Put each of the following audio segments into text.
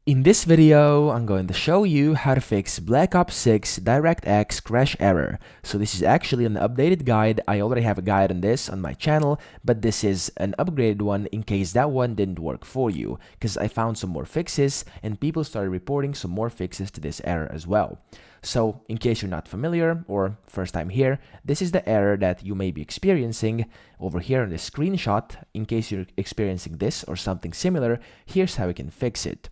In this video, I'm going to show you how to fix Black Ops 6 DirectX crash error. So this is actually an updated guide. I already have a guide on this on my channel, but this is an upgraded one in case that one didn't work for you, because I found some more fixes and people started reporting some more fixes to this error as well. So in case you're not familiar or first time here, this is the error that you may be experiencing over here in the screenshot. In case you're experiencing this or something similar, here's how you can fix it.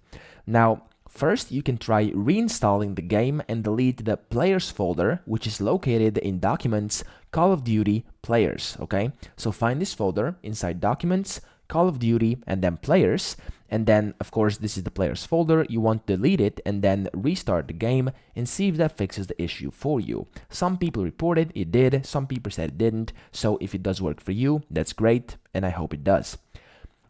Now, first you can try reinstalling the game and delete the players folder, which is located in Documents, Call of Duty, Players, okay? So find this folder inside Documents, Call of Duty, and then Players, and then, of course, this is the Players folder. You want to delete it and then restart the game and see if that fixes the issue for you. Some people reported it did, some people said it didn't, so if it does work for you, that's great, and I hope it does.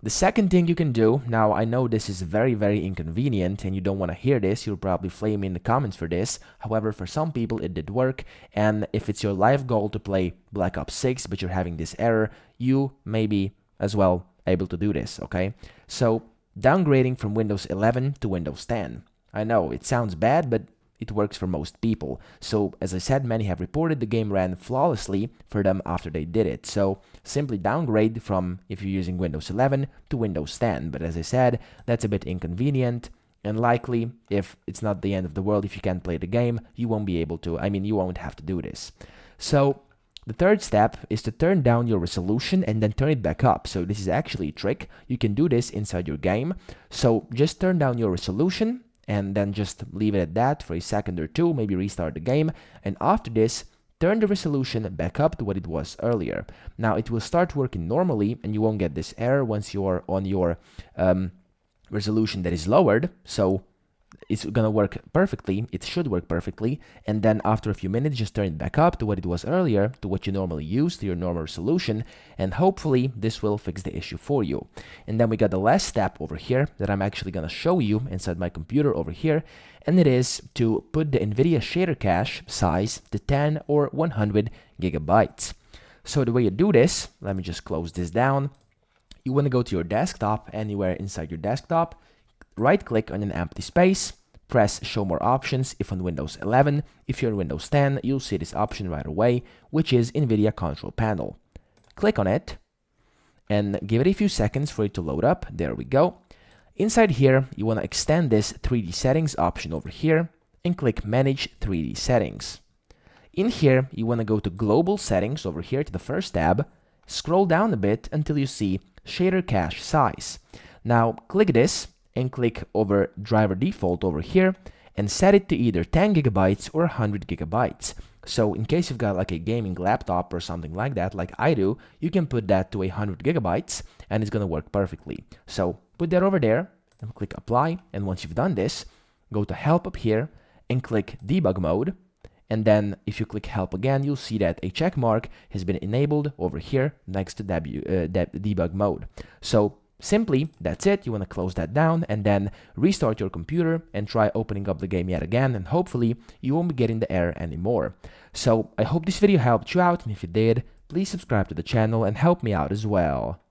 The second thing you can do, now I know this is very, very inconvenient and you don't want to hear this, you'll probably flame me in the comments for this. However, for some people it did work, and if it's your life goal to play Black Ops 6 but you're having this error, you may be as well able to do this, okay? So, downgrading from Windows 11 to Windows 10. I know, it sounds bad, but it works for most people. So, as I said, many have reported the game ran flawlessly for them after they did it. So, simply downgrade from, if you're using Windows 11, to Windows 10. But as I said, that's a bit inconvenient, and likely, if it's not the end of the world, if you can't play the game, you won't be able to, you won't have to do this. So, the third step is to turn down your resolution and then turn it back up. So this is actually a trick. You can do this inside your game. So just turn down your resolution and then just leave it at that for a second or two, maybe restart the game. And after this, turn the resolution back up to what it was earlier. Now it will start working normally and you won't get this error once you're on your resolution that is lowered. So it's gonna work perfectly, it should work perfectly, and then after a few minutes just turn it back up to what it was earlier, to what you normally use, to your normal resolution, and hopefully this will fix the issue for you. And then we got the last step over here that I'm actually gonna show you inside my computer over here, and it is to put the NVIDIA shader cache size to 10 or 100 gigabytes. So the way you do this, let me just close this down. You want to go to your desktop, anywhere inside your desktop, right-click on an empty space, press Show More Options if on Windows 11. If you're on Windows 10, you'll see this option right away, which is NVIDIA Control Panel. Click on it, and give it a few seconds for it to load up. There we go. Inside here, you want to extend this 3D Settings option over here, and click Manage 3D Settings. In here, you want to go to Global Settings over here to the first tab, scroll down a bit until you see Shader Cache Size. Now, click this, and click over driver default over here and set it to either 10 gigabytes or 100 gigabytes. So in case you've got like a gaming laptop or something like that, like I do, you can put that to 100 gigabytes and it's gonna work perfectly. So put that over there and click apply, and once you've done this, go to help up here and click debug mode, and then if you click help again, you'll see that a check mark has been enabled over here next to debug mode. So simply, that's it. You want to close that down and then restart your computer and try opening up the game yet again, and hopefully you won't be getting the error anymore. So I hope this video helped you out, and if it did, please subscribe to the channel and help me out as well.